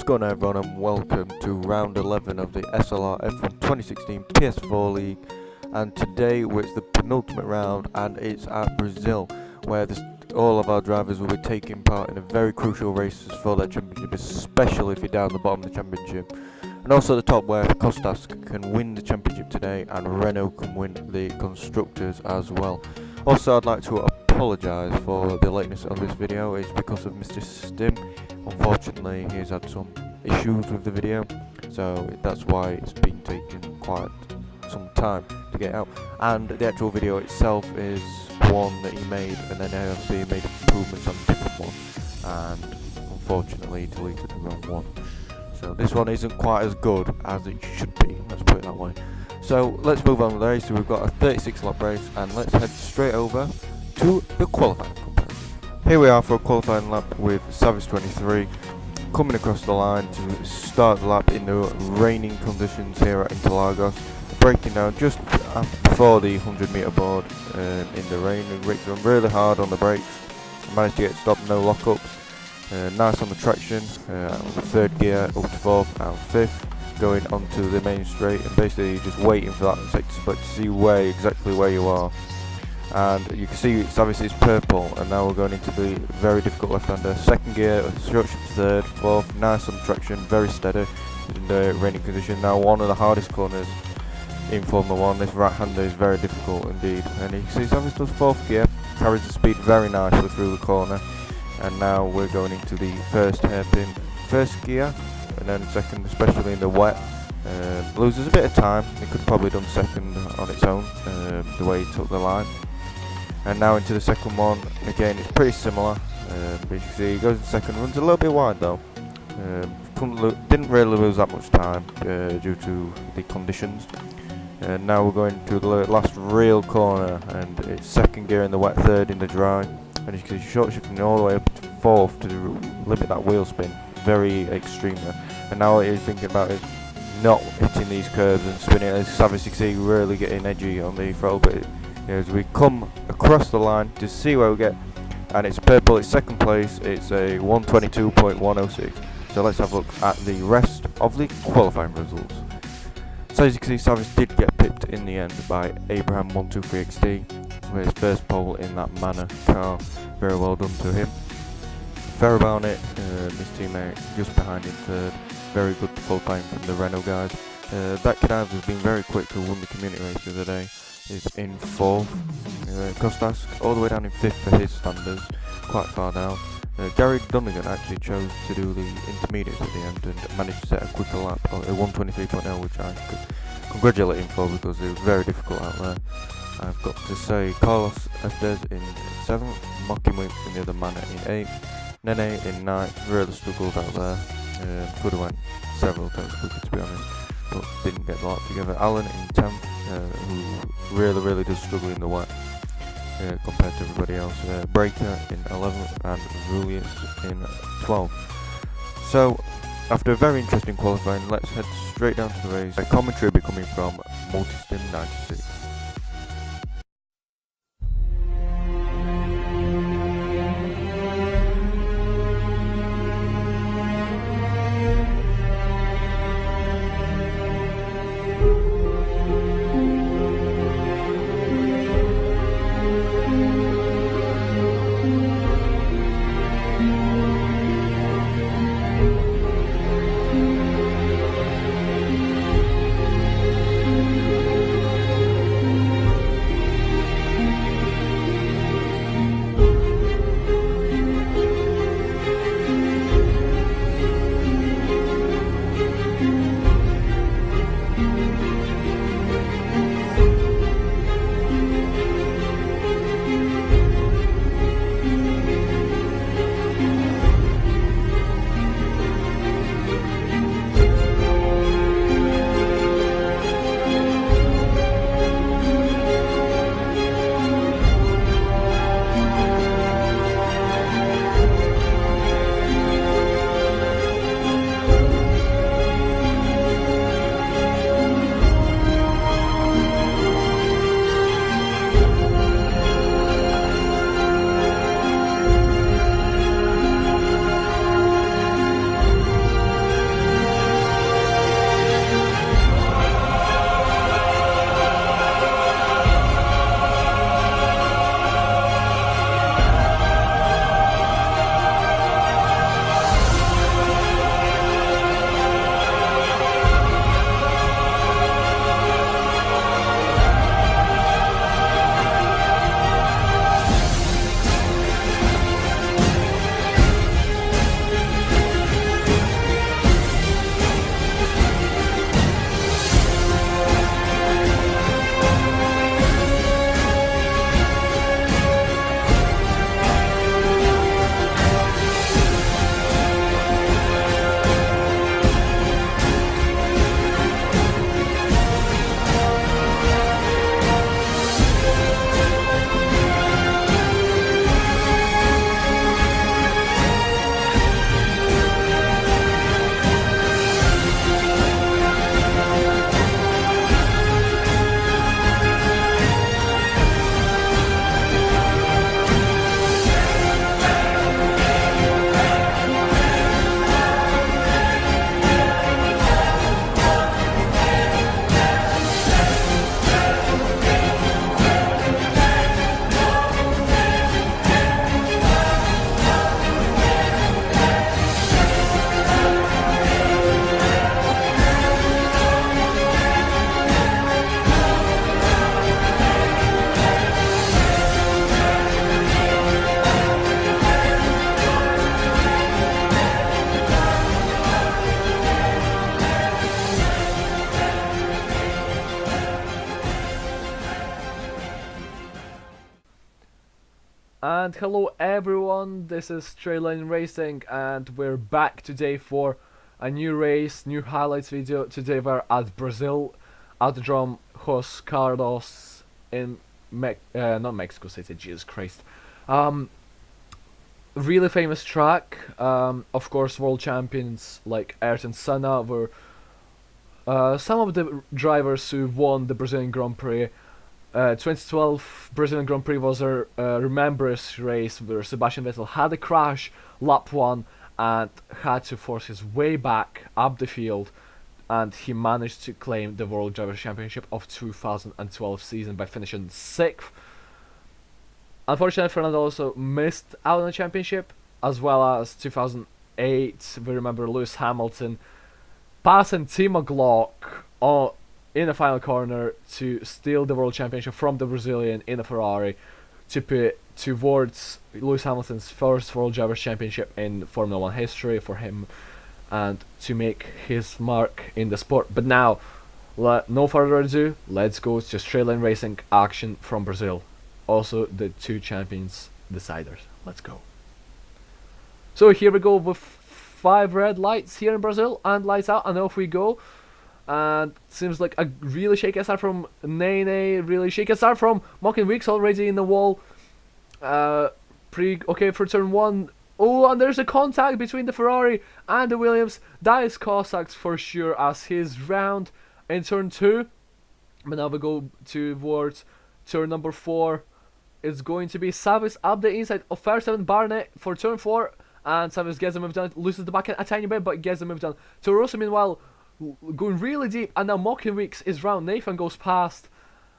going on, everyone, and welcome to round 11 of the SLR 2016 PS4 League. And today it's the penultimate round, and it's at Brazil, where all of our drivers will be taking part in a very crucial races for that championship, especially if you're down the bottom of the championship. And also the top, where Kostask can win the championship today, and Renault can win the constructors as well. Also, I'd like to apologise for the lateness of this video. It's because of Mr. Stim. Unfortunately, he's had some issues with the video, so that's why it's been taking quite some time to get out. And the actual video itself is one that he made, and then obviously he made improvements on a different one, and unfortunately he deleted the wrong one. So this one isn't quite as good as it should be, let's put it that way. So let's move on with the race. So we've got a 36 lap race, and let's head straight over to the qualifying comparison. Here we are for a qualifying lap with Savage23 coming across the line to start the lap in the raining conditions here at Interlagos, breaking down just before the 100-metre board in the rain. The brakes run really hard on the brakes, managed to get stopped, no lockups. Nice on the traction, third gear up to fourth and fifth, going onto the main straight, and basically just waiting for that sector split to see exactly where you are. And you can see it's obviously purple, and now we're going into the very difficult left-hander. Second gear, short shift to third, fourth, nice on the traction, very steady in the raining condition. Now one of the hardest corners in Formula 1, this right-hander is very difficult indeed. And you can see it's obviously fourth gear, carries the speed very nicely through the corner. And now we're going into the first hairpin, first gear, and then second, especially in the wet. Loses a bit of time. It could have probably done second on its own, the way he took the line. And now into the second one. Again, it's pretty similar. But you can see he goes in second, runs a little bit wide though. Didn't really lose that much time due to the conditions. And now we're going to the last real corner, and it's second gear in the wet, third in the dry. And you can see short shifting all the way up to fourth to limit that wheel spin very extremely. And now what he's thinking about is not hitting these curves and spinning. As Savage you can see really getting edgy on the throttle, but as we come across the line to see where we get, and it's purple, it's second place, it's a 122.106. So let's have a look at the rest of the qualifying results. So as you can see, Savage did get pipped in the end by Abraham123XD with his first pole in that manner car. Very well done to him. Farabout, his teammate just behind in third. Very good qualifying from the Renault guys. That Kostask has been very quick to win the community race the other day. Is in fourth. Kostask all the way down in fifth for his standards, quite far down. Gary Dunnigan actually chose to do the intermediates at the end and managed to set a quicker lap, a 123.0, which I could congratulate him for because it was very difficult out there. I've got to say, Carlos Estes in 7th, Mocky Winks in the other manner in 8th, Nene in 9th, really struggled out there, could have went several times quicker to be honest, but didn't get the lap together. Alan in 10th, who really does struggle in the wet compared to everybody else. Breaker in 11th and Julius in 12th. So, after a very interesting qualifying, let's head straight down to the race. A commentary will be coming from multichannel. And hello everyone, this is Straight Racing and we're back today for a new race, new highlights video. Today we're at Brazil, Autodrome Jos Carlos in not Mexico City, Jesus Christ. Really famous track, of course world champions like Ayrton Senna were some of the drivers who won the Brazilian Grand Prix. 2012 Brazilian Grand Prix was a remembrance race where Sebastian Vettel had a crash lap 1 and had to force his way back up the field, and he managed to claim the World Drivers' Championship of 2012 season by finishing 6th. Unfortunately, Fernando also missed out on the championship, as well as 2008. We remember Lewis Hamilton passing Timo Glock in the final corner to steal the world championship from the Brazilian in a Ferrari, to put towards Lewis Hamilton's first World Drivers' Championship in Formula 1 history for him, and to make his mark in the sport. But now, no further ado, let's go to straight line racing action from Brazil. Also the two champions deciders. Let's go. So here we go with 5 red lights here in Brazil and lights out, and off we go. And seems like a really shaky start from Nene, really shaky start from Mocking Weeks already in the wall. Okay for turn 1. Oh, and there's a contact between the Ferrari and the Williams. That is Kostask for sure, as his round in turn 2. But now we go towards turn number 4. It's going to be Savis up the inside of Verstappen Barnet for turn 4. And Savis gets the move down, loses the backhand a tiny bit, but gets the move down. Torosso meanwhile going really deep, and now Mocking Weeks is round. Nathan goes past,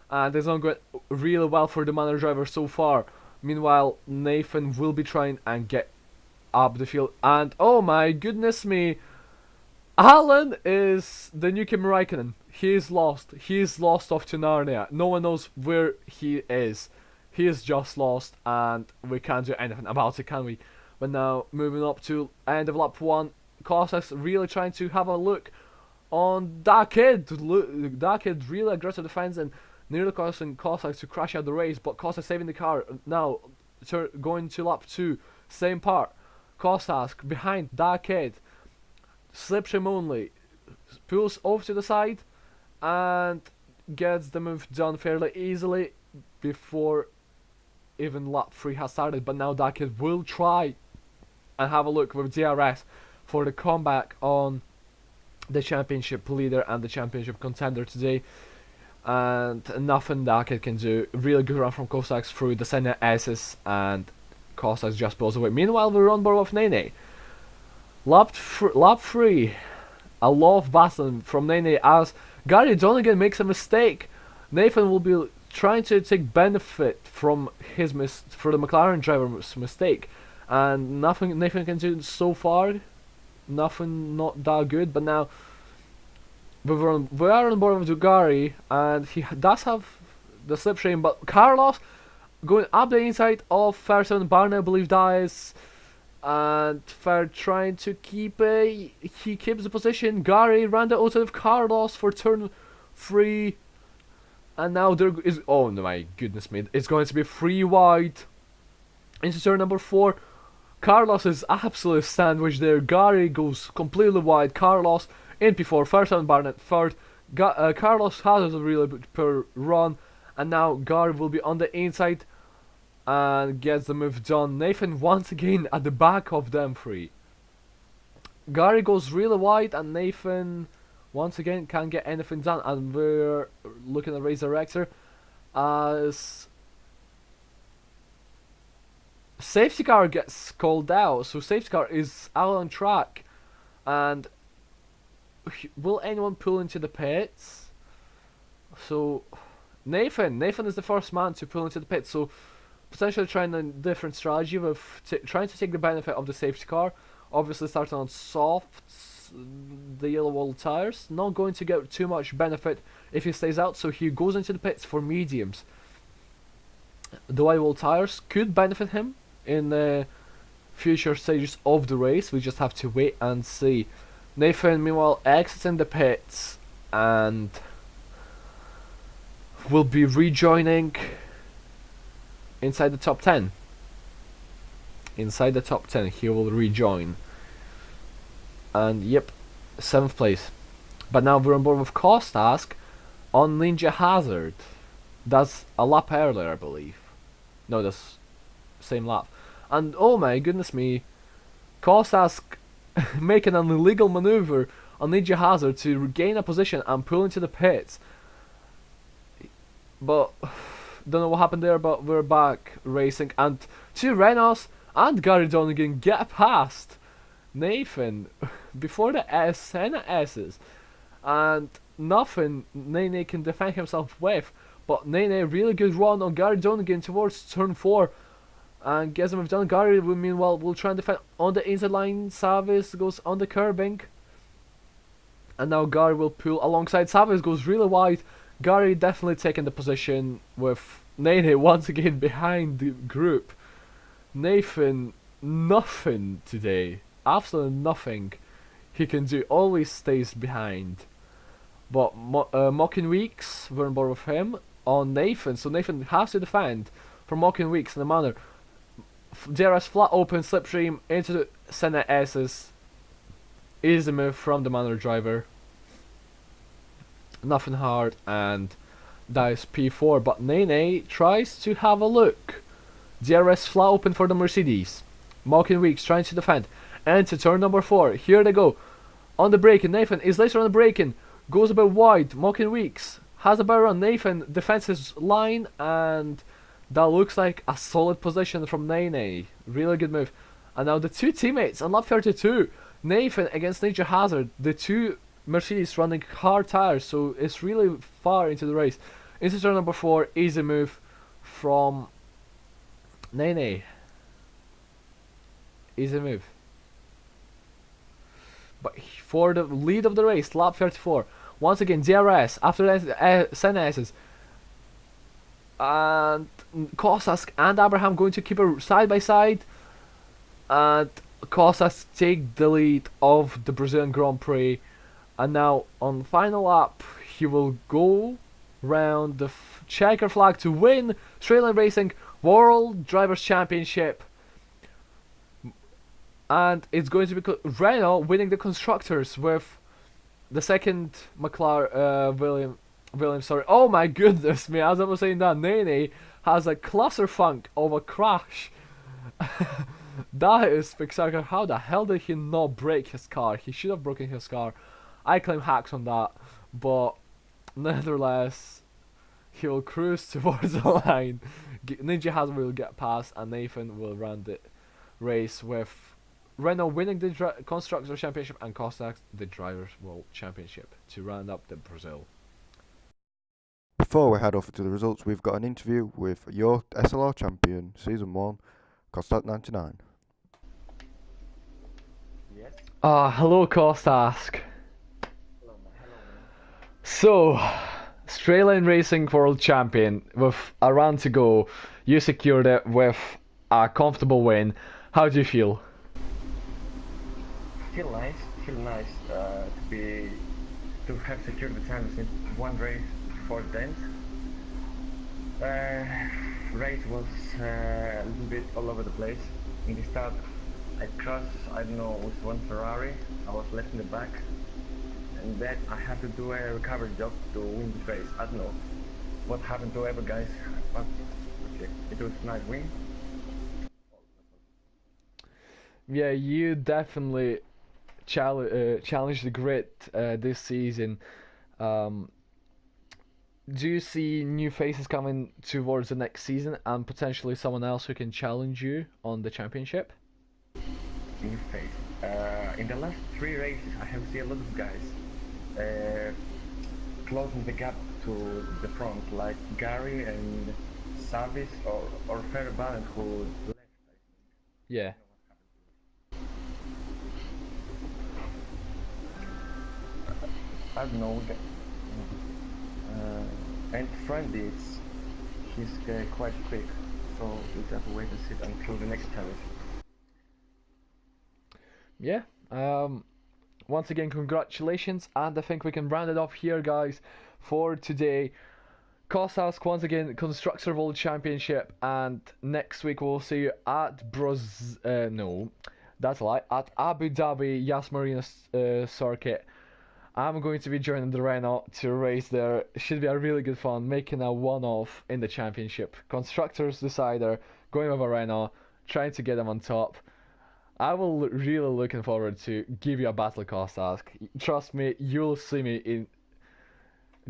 and it's not going really well for the Manor driver so far. Meanwhile, Nathan will be trying and get up the field, and oh my goodness me, Alan is the new Kimi Räikkönen. He's lost off to Narnia. No one knows where he is. He is just lost, and we can't do anything about it, can we? But now moving up to end of lap 1, Kostask really trying to have a look on that kid. That kid really aggressive defense and nearly causing Kostask to crash out the race, but Kostask saving the car. Now going to lap 2, same part. Kostask behind that kid, slipstream only, pulls off to the side and gets the move done fairly easily before even lap 3 has started. But now that kid will try and have a look with DRS for the comeback on the championship leader and the championship contender today, and nothing that kid can do. Really good run from Kostask through the Senna S's, and Kostask just pulls away. Meanwhile, we're on board with Nene. Lap 3, a lot of battling from Nene as Gary Donegan makes a mistake. Nathan will be trying to take benefit from his for the McLaren driver's mistake, and nothing Nathan can do so far. Nothing, not that good. But now we are on board with Gary, and he does have the slipstream, but Carlos going up the inside of Verstappen Barnet, I believe that is, and they're trying to keep he keeps the position. Gary ran the outside of Carlos for turn 3, and now there is, oh my goodness me, it's going to be 3 wide into turn number 4. Carlos is absolutely sandwiched there. Gary goes completely wide. Carlos in P4, Verstappen Barnet third. Carlos has a really poor run, and now Gary will be on the inside and gets the move done. Nathan once again at the back of them 3. Gary goes really wide, and Nathan once again can't get anything done. And we're looking at Race Director as safety car gets called out, so safety car is out on track, and will anyone pull into the pits? So Nathan is the first man to pull into the pits, so potentially trying a different strategy with trying to take the benefit of the safety car. Obviously starting on softs, the yellow wall tires, not going to get too much benefit if he stays out, so he goes into the pits for mediums. The white wall tires could benefit him in the future stages of the race. We just have to wait and see. Nathan meanwhile exiting the pits and will be rejoining inside the top 10. inside the top 10, he will rejoin. And yep, 7th place. But now we're on board with Kostask on Ninja Hazard. That's a lap earlier, I believe. No, that's same lap. And oh my goodness me, Kostask making an illegal maneuver on Ninja Hazard to regain a position and pull into the pits. But don't know what happened there, but we're back racing, and two Renaults and Gary Donegan get past Nathan before the Senna S's, and nothing Nene can defend himself with. But Nene, really good run on Gary Donegan towards turn 4, and gets him done. Gary, meanwhile, will try and defend on the inside line. Savage goes on the curbing, and now Gary will pull alongside. Savage goes really wide. Gary definitely taking the position with Nene once again behind the group. Nathan, nothing today. Absolutely nothing he can do. Always stays behind. But Mocking Weeks, we're on board with him on Nathan. So Nathan has to defend from Mocking Weeks in the manner. DRS flat open, slipstream into the Senna S's. Easy move from the manor driver. Nothing hard, and that is P4. But Nene tries to have a look. DRS flat open for the Mercedes. Mocking Weeks trying to defend. Enter turn number 4. Here they go. On the braking. Nathan is later on the braking. Goes a bit wide. Mocking Weeks has a better run. Nathan defends his line, and that looks like a solid position from Nene. Really good move. And now the two teammates on lap 32. Nathan against Ninja Hazard. The two Mercedes running hard tires, so it's really far into the race. Into turn number 4. Easy move from Nene. Easy move. But for the lead of the race, lap 34. Once again, DRS after that, Senna S's. And Kostask and Abraham going to keep it side by side. And Kostask take the lead of the Brazilian Grand Prix. And now on the final lap, he will go round the checker flag to win Australian Racing World Drivers' Championship. And it's going to be Renault winning the constructors with the second McLaren Williams. Sorry. Oh my goodness me! As I was saying that, Nene has a clusterfunk of a crash. That is spectacular. How the hell did he not break his car? He should have broken his car. I claim hacks on that, but nevertheless, he will cruise towards the line. Ninja Hazard will get past, and Nathan will run the race with Renault winning the Constructors Championship and Kostask the Drivers World Championship to round up the Brazil. Before we head over to the results, we've got an interview with your SLR champion, Season 1, Kostask1999. Yes. Hello Kostask. Hello. So, Australian Racing World Champion, with a round to go, you secured it with a comfortable win. How do you feel? Feel nice to have secured the championship in one race before the end. Race was a little bit all over the place. In the start, I crashed, I don't know, with one Ferrari. I was left in the back, and then I had to do a recovery job to win this race. I don't know what happened to other guys, but okay, it was a nice win. Yeah, you definitely challenged the grid this season. Do you see new faces coming towards the next season, and potentially someone else who can challenge you on the championship? New face. In the last 3 races, I have seen a lot of guys closing the gap to the front, like Gary and Savis or Fairbairn, who left. Yeah. I don't know. And Frandy, he's quite quick, so we have to wait and see until the next challenge. Yeah. Once again, congratulations, and I think we can round it off here, guys, for today. Kostask once again, Constructor World Championship, and next week we'll see you at no, that's a lie, at Abu Dhabi Yas Marina circuit. I'm going to be joining the Renault to race there. Should be a really good fun, making a one-off in the championship. Constructors decider, going over Renault, trying to get them on top. I will really looking forward to give you a battle, Kostask. Trust me, you'll see me in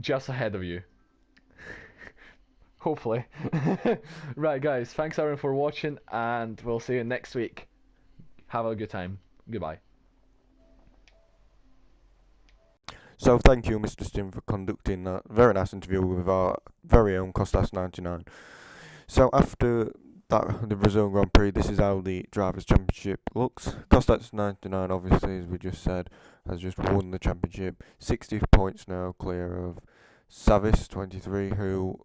just ahead of you. Hopefully. Right, guys, thanks everyone for watching, and we'll see you next week. Have a good time. Goodbye. So thank you, Mr. Stim, for conducting that very nice interview with our very own Kostask1999. So after that, the Brazil Grand Prix, this is how the Drivers' Championship looks. Kostask1999, obviously, as we just said, has just won the championship. 60 points now, clear of Savis, 23, who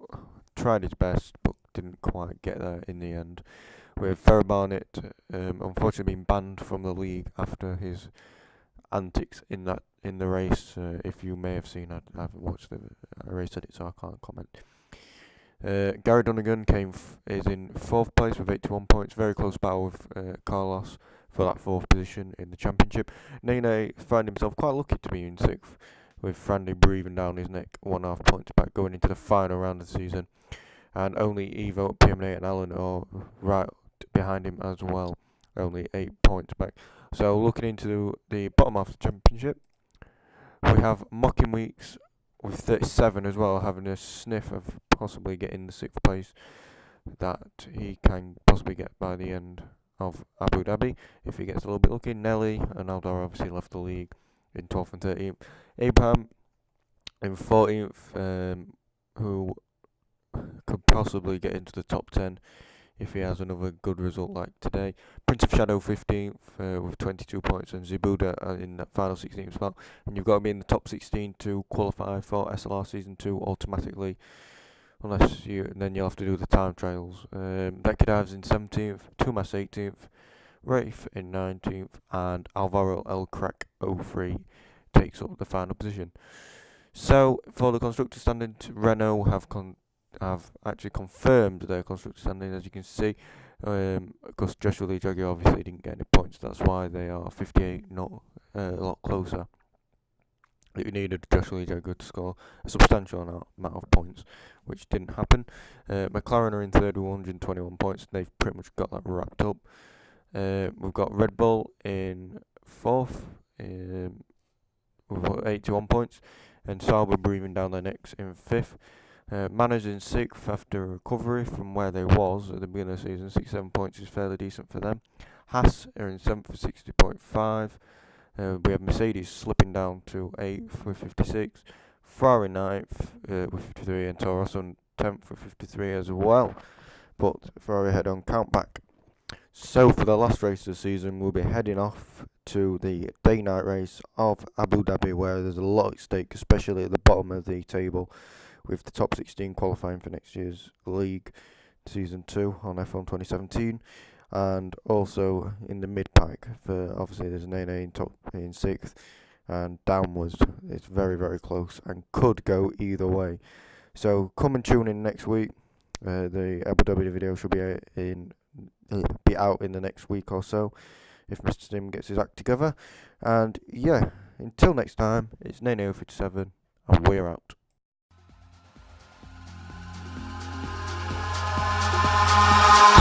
tried his best but didn't quite get there in the end. With Ferrer Barnett unfortunately being banned from the league after his antics in the race. If you may have seen, I haven't watched the race edit, so I can't comment. Gary Donegan is in 4th place with 81 points, very close battle with Carlos for that 4th position in the championship. Nene found himself quite lucky to be in 6th, with Frandy breathing down his neck, 1.5 points back going into the final round of the season. And only Evo, PMA and Alan are right behind him as well, only 8 points back. So looking into the bottom half of the championship, we have Mocking Weeks with 37 as well, having a sniff of possibly getting the 6th place that he can possibly get by the end of Abu Dhabi if he gets a little bit lucky. Nelly and Aldar obviously left the league in 12th and 13th. Abraham in 14th, who could possibly get into the top 10 if he has another good result like today. Prince of Shadow 15th with 22 points, and Zibuda in that final 16th spot. And you've got to be in the top 16 to qualify for SLR Season 2 automatically, unless then you'll have to do the time trials. Decky Dives in 17th, Tumas 18th, Rafe in 19th, and Alvaro El Crack 03 takes up the final position. So for the constructor standing, Renault have actually confirmed their constructor standing, as you can see, because Joshua Lee Jaguar obviously didn't get any points. That's why they are 58, not a lot closer. You needed Joshua Lee Jaguar to score a substantial amount of points, which didn't happen. McLaren are in 3rd with 121 points. They've pretty much got that wrapped up. We've got Red Bull in 4th with 81 points, and Sauber breathing down their necks in 5th. Manners in 6th after recovery from where they was at the beginning of the season. 67 points is fairly decent for them. Haas are in 7th with 60.5. We have Mercedes slipping down to 8th with 56. Ferrari 9th with 53, and Toro Rosso in 10th with 53 as well. But Ferrari head on count back. So for the last race of the season, we'll be heading off to the day-night race of Abu Dhabi, where there's a lot at stake, especially at the bottom of the table, with the top 16 qualifying for next year's league season 2 on F1 2017, and also in the mid-pack for, obviously there's Nene in 6th, and downwards it's very, very close and could go either way. So come and tune in next week. The Abu Dhabi video should be out in the next week or so, if Mr. Stim gets his act together. And yeah, until next time, it's Nene057, and we're out.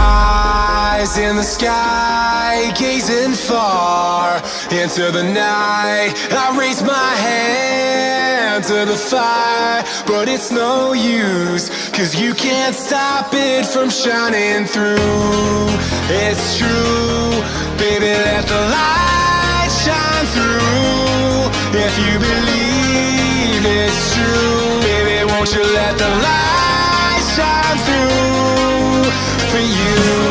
Eyes in the sky, gazing far into the night. I raise my hand to the fire, but it's no use, 'cause you can't stop it from shining through. It's true, baby, let the light shine through. If you believe it's true, baby, won't you let the light shine through for you?